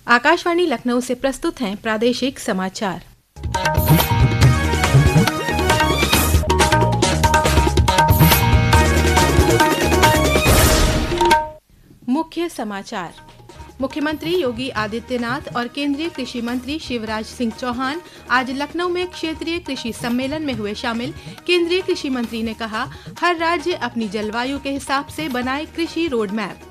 आकाशवाणी लखनऊ से प्रस्तुत हैं प्रादेशिक समाचार। मुख्य समाचार। मुख्यमंत्री योगी आदित्यनाथ और केंद्रीय कृषि मंत्री शिवराज सिंह चौहान आज लखनऊ में क्षेत्रीय कृषि सम्मेलन में हुए शामिल। केंद्रीय कृषि मंत्री ने कहा, हर राज्य अपनी जलवायु के हिसाब से बनाए कृषि रोड मैप।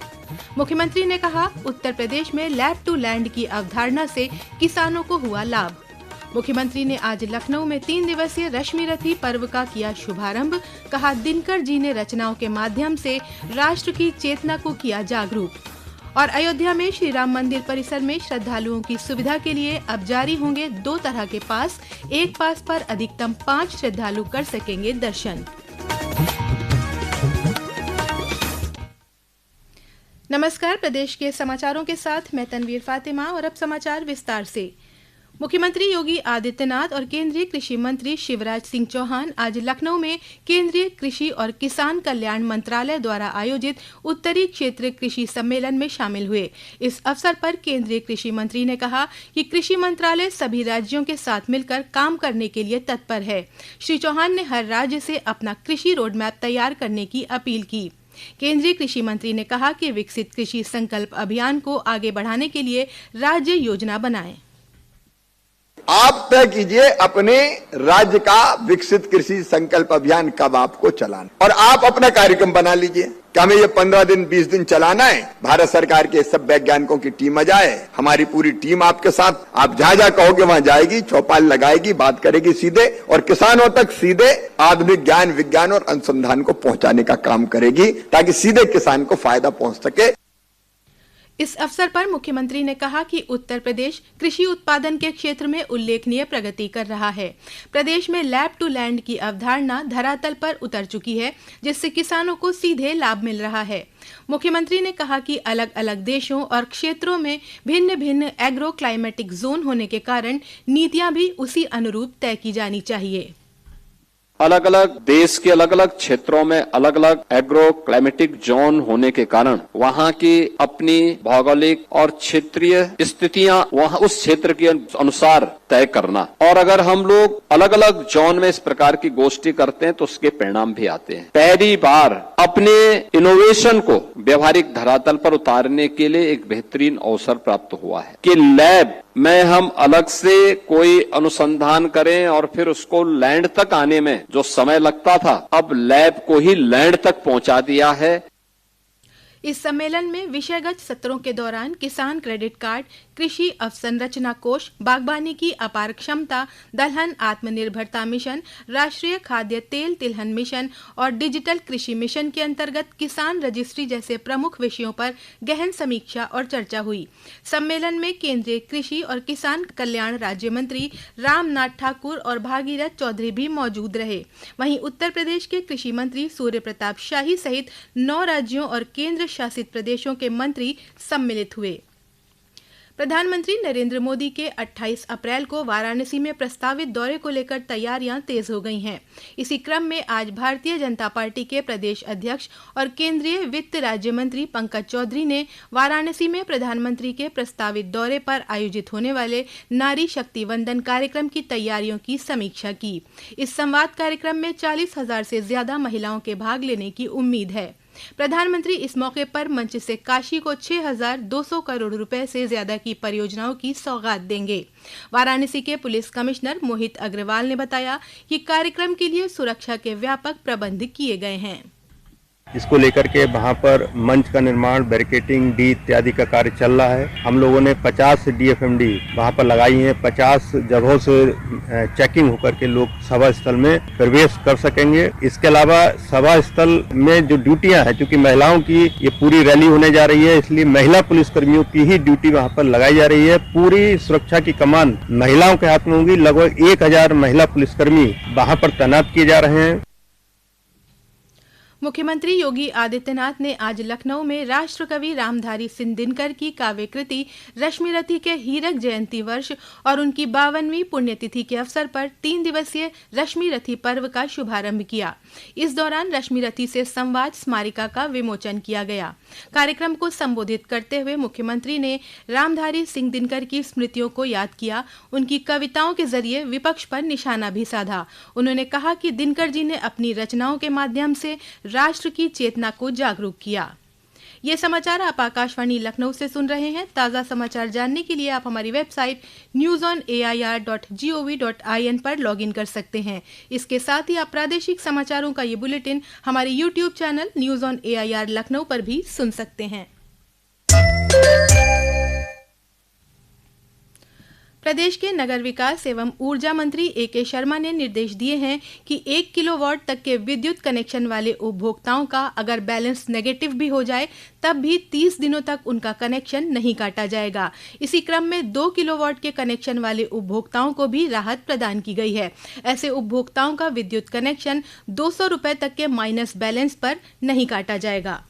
मुख्यमंत्री ने कहा, उत्तर प्रदेश में लैब टू लैंड की अवधारणा से किसानों को हुआ लाभ। मुख्यमंत्री ने आज लखनऊ में 3 दिवसीय रश्मि रथी पर्व का किया शुभारंभ। कहा, दिनकर जी ने रचनाओं के माध्यम से राष्ट्र की चेतना को किया जागरूक। और अयोध्या में श्री राम मंदिर परिसर में श्रद्धालुओं की सुविधा के लिए अब जारी होंगे 2 तरह के पास। एक पास पर अधिकतम 5 श्रद्धालु कर सकेंगे दर्शन। नमस्कार, प्रदेश के समाचारों के साथ मैं तनवीर फातिमा और अब समाचार विस्तार से। मुख्यमंत्री योगी आदित्यनाथ और केंद्रीय कृषि मंत्री शिवराज सिंह चौहान आज लखनऊ में केंद्रीय कृषि और किसान कल्याण मंत्रालय द्वारा आयोजित उत्तरी क्षेत्र कृषि सम्मेलन में शामिल हुए। इस अवसर पर केंद्रीय कृषि मंत्री ने कहा कि कृषि मंत्रालय सभी राज्यों के साथ मिलकर काम करने के लिए तत्पर है। श्री चौहान ने हर राज्य से अपना कृषि रोडमैप तैयार करने की अपील की। केंद्रीय कृषि मंत्री ने कहा कि विकसित कृषि संकल्प अभियान को आगे बढ़ाने के लिए राज्य योजना बनाएं। आप तय कीजिए अपने राज्य का विकसित कृषि संकल्प अभियान कब आपको चलाना, और आप अपना कार्यक्रम बना लीजिए कि हमें ये 15 दिन 20 दिन चलाना है। भारत सरकार के सब वैज्ञानिकों की टीम आ जाए, हमारी पूरी टीम आपके साथ, आप जहां कहोगे वहां जाएगी, चौपाल लगाएगी, बात करेगी सीधे और किसानों तक सीधे आधुनिक ज्ञान, विज्ञान और अनुसंधान को पहुंचाने का काम करेगी ताकि सीधे किसान को फायदा पहुंच सके। इस अवसर पर मुख्यमंत्री ने कहा कि उत्तर प्रदेश कृषि उत्पादन के क्षेत्र में उल्लेखनीय प्रगति कर रहा है। प्रदेश में लैब टू लैंड की अवधारणा धरातल पर उतर चुकी है, जिससे किसानों को सीधे लाभ मिल रहा है। मुख्यमंत्री ने कहा कि अलग अलग देशों और क्षेत्रों में भिन्न भिन्न एग्रो क्लाइमेटिक जोन होने के कारण नीतियां भी उसी अनुरूप तय की जानी चाहिए। अलग अलग देश के अलग अलग क्षेत्रों में अलग अलग एग्रो क्लाइमेटिक जोन होने के कारण वहाँ की अपनी भौगोलिक और क्षेत्रीय स्थितियां वहाँ उस क्षेत्र के अनुसार तय करना, और अगर हम लोग अलग अलग जोन में इस प्रकार की गोष्ठी करते हैं तो उसके परिणाम भी आते हैं। पहली बार अपने इनोवेशन को व्यवहारिक धरातल पर उतारने के लिए एक बेहतरीन अवसर प्राप्त हुआ है कि लैब में हम अलग से कोई अनुसंधान करें और फिर उसको लैंड तक आने में जो समय लगता था, अब लैब को ही लैंड तक पहुंचा दिया है। इस सम्मेलन में विषयगत सत्रों के दौरान किसान क्रेडिट कार्ड, कृषि अवसंरचना कोष, बागवानी की अपार क्षमता, दलहन आत्मनिर्भरता मिशन, राष्ट्रीय खाद्य तेल तिलहन मिशन और डिजिटल कृषि मिशन के अंतर्गत किसान रजिस्ट्री जैसे प्रमुख विषयों पर गहन समीक्षा और चर्चा हुई। सम्मेलन में केंद्रीय कृषि और किसान कल्याण राज्य मंत्री रामनाथ ठाकुर और भागीरथ चौधरी भी मौजूद रहे। वहीं उत्तर प्रदेश के कृषि मंत्री सूर्य प्रताप शाही सहित 9 राज्यों और केंद्र शासित प्रदेशों के मंत्री सम्मिलित हुए। प्रधानमंत्री नरेंद्र मोदी के 28 अप्रैल को वाराणसी में प्रस्तावित दौरे को लेकर तैयारियां तेज हो गई हैं। इसी क्रम में आज भारतीय जनता पार्टी के प्रदेश अध्यक्ष और केंद्रीय वित्त राज्य मंत्री पंकज चौधरी ने वाराणसी में प्रधानमंत्री के प्रस्तावित दौरे पर आयोजित होने वाले नारी शक्ति वंदन कार्यक्रम की तैयारियों की समीक्षा की। इस संवाद कार्यक्रम में 40,000 से ज्यादा महिलाओं के भाग लेने की उम्मीद है। प्रधानमंत्री इस मौके पर मंच से काशी को 6,200 करोड़ रुपए से ज्यादा की परियोजनाओं की सौगात देंगे। वाराणसी के पुलिस कमिश्नर मोहित अग्रवाल ने बताया कि कार्यक्रम के लिए सुरक्षा के व्यापक प्रबंध किए गए हैं। इसको लेकर के वहाँ पर मंच का निर्माण, बैरिकेटिंग, डी इत्यादि का कार्य चल रहा है। हम लोगों ने 50 DFMD वहाँ पर लगाई है। 50 जगहों से चेकिंग होकर के लोग सभा स्थल में प्रवेश कर सकेंगे। इसके अलावा सभा स्थल में जो ड्यूटियां हैं, क्योंकि महिलाओं की ये पूरी रैली होने जा रही है, इसलिए महिला पुलिस कर्मियों की ही ड्यूटी वहाँ पर लगाई जा रही है। पूरी सुरक्षा की कमान महिलाओं के हाथ में होगी। लगभग 1000 महिला पुलिसकर्मी वहाँ पर तैनात किए जा रहे हैं। मुख्यमंत्री योगी आदित्यनाथ ने आज लखनऊ में राष्ट्रकवि रामधारी सिंह दिनकर की काव्य कृति रश्मिरथी के हीरक जयंती वर्ष और उनकी 52वीं पुण्यतिथि के अवसर पर 3 दिवसीय रश्मिरथी पर्व का शुभारंभ किया। इस दौरान रश्मिरथी से संवाद स्मारिका का विमोचन किया गया। कार्यक्रम को संबोधित करते हुए मुख्यमंत्री ने रामधारी सिंह दिनकर की स्मृतियों को याद किया। उनकी कविताओं के जरिए विपक्ष पर निशाना भी साधा। उन्होंने कहा कि दिनकर जी ने अपनी रचनाओं के माध्यम से राष्ट्र की चेतना को जागरूक किया। ये समाचार आप आकाशवाणी लखनऊ से सुन रहे हैं। ताज़ा समाचार जानने के लिए आप हमारी वेबसाइट newsonair.gov.in पर लॉगिन कर सकते हैं। इसके साथ ही आप प्रादेशिक समाचारों का ये बुलेटिन हमारे YouTube channel news on AIR Lucknow पर भी सुन सकते हैं। प्रदेश के नगर विकास एवं ऊर्जा मंत्री ए.के. शर्मा ने निर्देश दिए हैं कि 1 किलोवाट तक के विद्युत कनेक्शन वाले उपभोक्ताओं का अगर बैलेंस नेगेटिव भी हो जाए तब भी 30 दिनों तक उनका कनेक्शन नहीं काटा जाएगा। इसी क्रम में 2 किलोवाट के कनेक्शन वाले उपभोक्ताओं को भी राहत प्रदान की गई है। ऐसे उपभोक्ताओं का विद्युत कनेक्शन 200 रुपए तक के माइनस बैलेंस पर नहीं काटा जाएगा।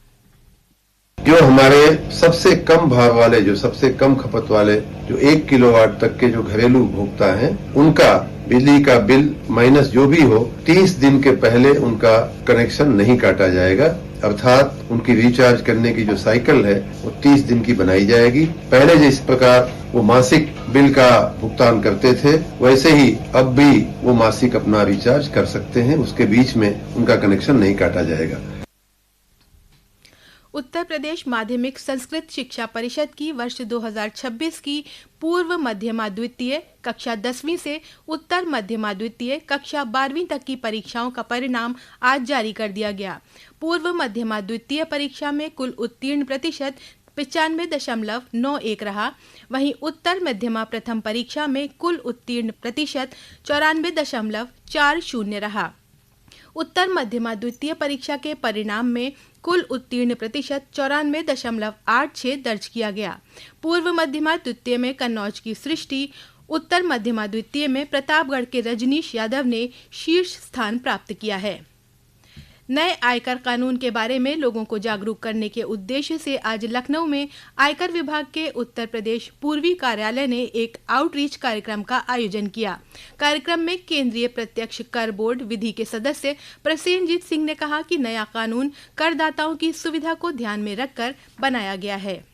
जो हमारे सबसे कम भार वाले, जो सबसे कम खपत वाले, जो 1 किलोवाट तक के जो घरेलू उपभोक्ता हैं, उनका बिजली का बिल माइनस जो भी हो 30 दिन के पहले उनका कनेक्शन नहीं काटा जाएगा। अर्थात उनकी रिचार्ज करने की जो साइकिल है वो 30 दिन की बनाई जाएगी। पहले जिस प्रकार वो मासिक बिल का भुगतान करते थे वैसे ही अब भी वो मासिक अपना रिचार्ज कर सकते हैं। उसके बीच में उनका कनेक्शन नहीं काटा जाएगा। उत्तर प्रदेश माध्यमिक संस्कृत शिक्षा परिषद की वर्ष 2026 की पूर्व मध्यमा द्वितीय कक्षा 10वीं से उत्तर मध्यमा द्वितीय कक्षा 12वीं तक की परीक्षाओं का परिणाम आज जारी कर दिया गया। पूर्व मध्यमा द्वितीय परीक्षा में कुल उत्तीर्ण प्रतिशत 95.91 रहा। वहीं उत्तर मध्यमा प्रथम परीक्षा में कुल उत्तीर्ण प्रतिशत 94.40 रहा। उत्तर मध्यमा द्वितीय परीक्षा के परिणाम में कुल उत्तीर्ण प्रतिशत 94.86 दर्ज किया गया। पूर्व मध्यमा द्वितीय में कन्नौज की सृष्टि, उत्तर मध्यमा द्वितीय में प्रतापगढ़ के रजनीश यादव ने शीर्ष स्थान प्राप्त किया है। नए आयकर कानून के बारे में लोगों को जागरूक करने के उद्देश्य से आज लखनऊ में आयकर विभाग के उत्तर प्रदेश पूर्वी कार्यालय ने एक आउटरीच कार्यक्रम का आयोजन किया। कार्यक्रम में केंद्रीय प्रत्यक्ष कर बोर्ड विधि के सदस्य प्रसेनजीत सिंह ने कहा कि नया कानून करदाताओं की सुविधा को ध्यान में रखकर बनाया गया है।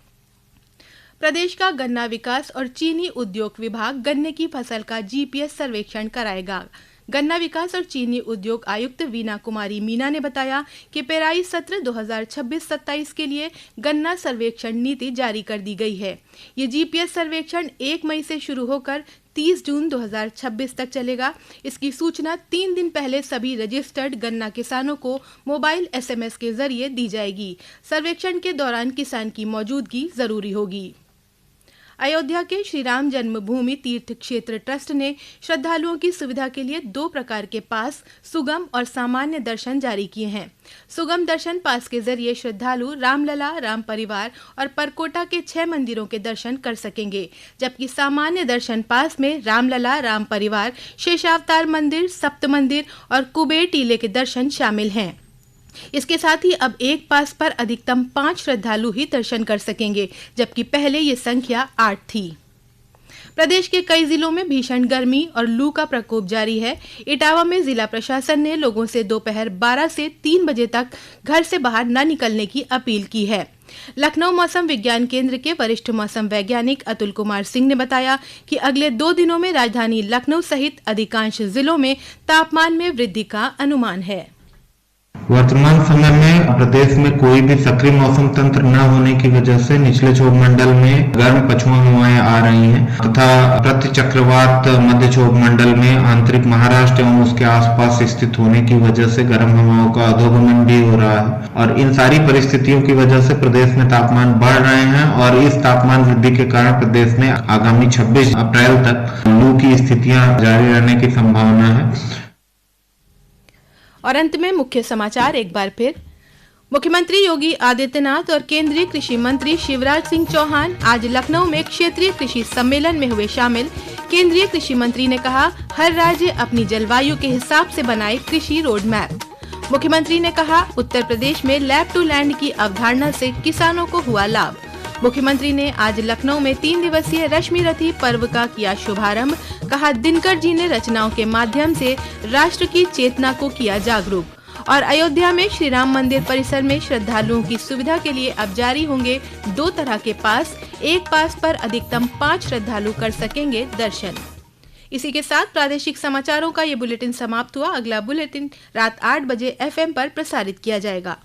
प्रदेश का गन्ना विकास और चीनी उद्योग विभाग गन्ने की फसल का जीपीएस सर्वेक्षण कराएगा। गन्ना विकास और चीनी उद्योग आयुक्त वीना कुमारी मीना ने बताया कि पेराई सत्र 2026-27 के लिए गन्ना सर्वेक्षण नीति जारी कर दी गई है। ये जीपीएस सर्वेक्षण 1 मई से शुरू होकर 30 जून 2026 तक चलेगा। इसकी सूचना 3 दिन पहले सभी रजिस्टर्ड गन्ना किसानों को मोबाइल एसएमएस के जरिए दी जाएगी। सर्वेक्षण के दौरान किसान की मौजूदगी जरूरी होगी। अयोध्या के श्री राम जन्मभूमि तीर्थ क्षेत्र ट्रस्ट ने श्रद्धालुओं की सुविधा के लिए 2 प्रकार के पास, सुगम और सामान्य दर्शन जारी किए हैं। सुगम दर्शन पास के जरिए श्रद्धालु रामलला, राम परिवार और परकोटा के 6 मंदिरों के दर्शन कर सकेंगे, जबकि सामान्य दर्शन पास में रामलला, राम परिवार, शेषावतार मंदिर, सप्त मंदिर और कुबेर टीले के दर्शन शामिल हैं। इसके साथ ही अब एक पास पर अधिकतम 5 श्रद्धालु ही दर्शन कर सकेंगे, जबकि पहले ये संख्या 8 थी। प्रदेश के कई जिलों में भीषण गर्मी और लू का प्रकोप जारी है। इटावा में जिला प्रशासन ने लोगों से दोपहर 12 से 3 बजे तक घर से बाहर न निकलने की अपील की है। लखनऊ मौसम विज्ञान केंद्र के वरिष्ठ मौसम वैज्ञानिक अतुल कुमार सिंह ने बताया कि अगले 2 दिनों में राजधानी लखनऊ सहित अधिकांश जिलों में तापमान में वृद्धि का अनुमान है। वर्तमान समय में प्रदेश में कोई भी सक्रिय मौसम तंत्र न होने की वजह से निचले क्षोभ मंडल में गर्म पछुआ हवाएं आ रही हैं तथा प्रति चक्रवात मध्य क्षोभ मंडल में आंतरिक महाराष्ट्र एवं उसके आसपास स्थित होने की वजह से गर्म हवाओं का अधोगमन भी हो रहा है और इन सारी परिस्थितियों की वजह से प्रदेश में तापमान बढ़ रहे हैं और इस तापमान वृद्धि के कारण प्रदेश में आगामी 26 अप्रैल तक लू की स्थितियां जारी रहने की संभावना है। और अंत में मुख्य समाचार एक बार फिर। मुख्यमंत्री योगी आदित्यनाथ और केंद्रीय कृषि मंत्री शिवराज सिंह चौहान आज लखनऊ में क्षेत्रीय कृषि सम्मेलन में हुए शामिल। केंद्रीय कृषि मंत्री ने कहा, हर राज्य अपनी जलवायु के हिसाब से बनाए कृषि रोड मैप। मुख्यमंत्री ने कहा, उत्तर प्रदेश में लैब टू लैंड की अवधारणा से किसानों को हुआ लाभ। मुख्यमंत्री ने आज लखनऊ में 3 दिवसीय रश्मि रथी पर्व का किया शुभारंभ। कहा, दिनकर जी ने रचनाओं के माध्यम से राष्ट्र की चेतना को किया जागरूक। और अयोध्या में श्री राम मंदिर परिसर में श्रद्धालुओं की सुविधा के लिए अब जारी होंगे 2 तरह के पास। एक पास पर अधिकतम 5 श्रद्धालु कर सकेंगे दर्शन। इसी के साथ प्रादेशिक समाचारों का ये बुलेटिन समाप्त हुआ। अगला बुलेटिन रात 8 बजे FM पर प्रसारित किया जाएगा।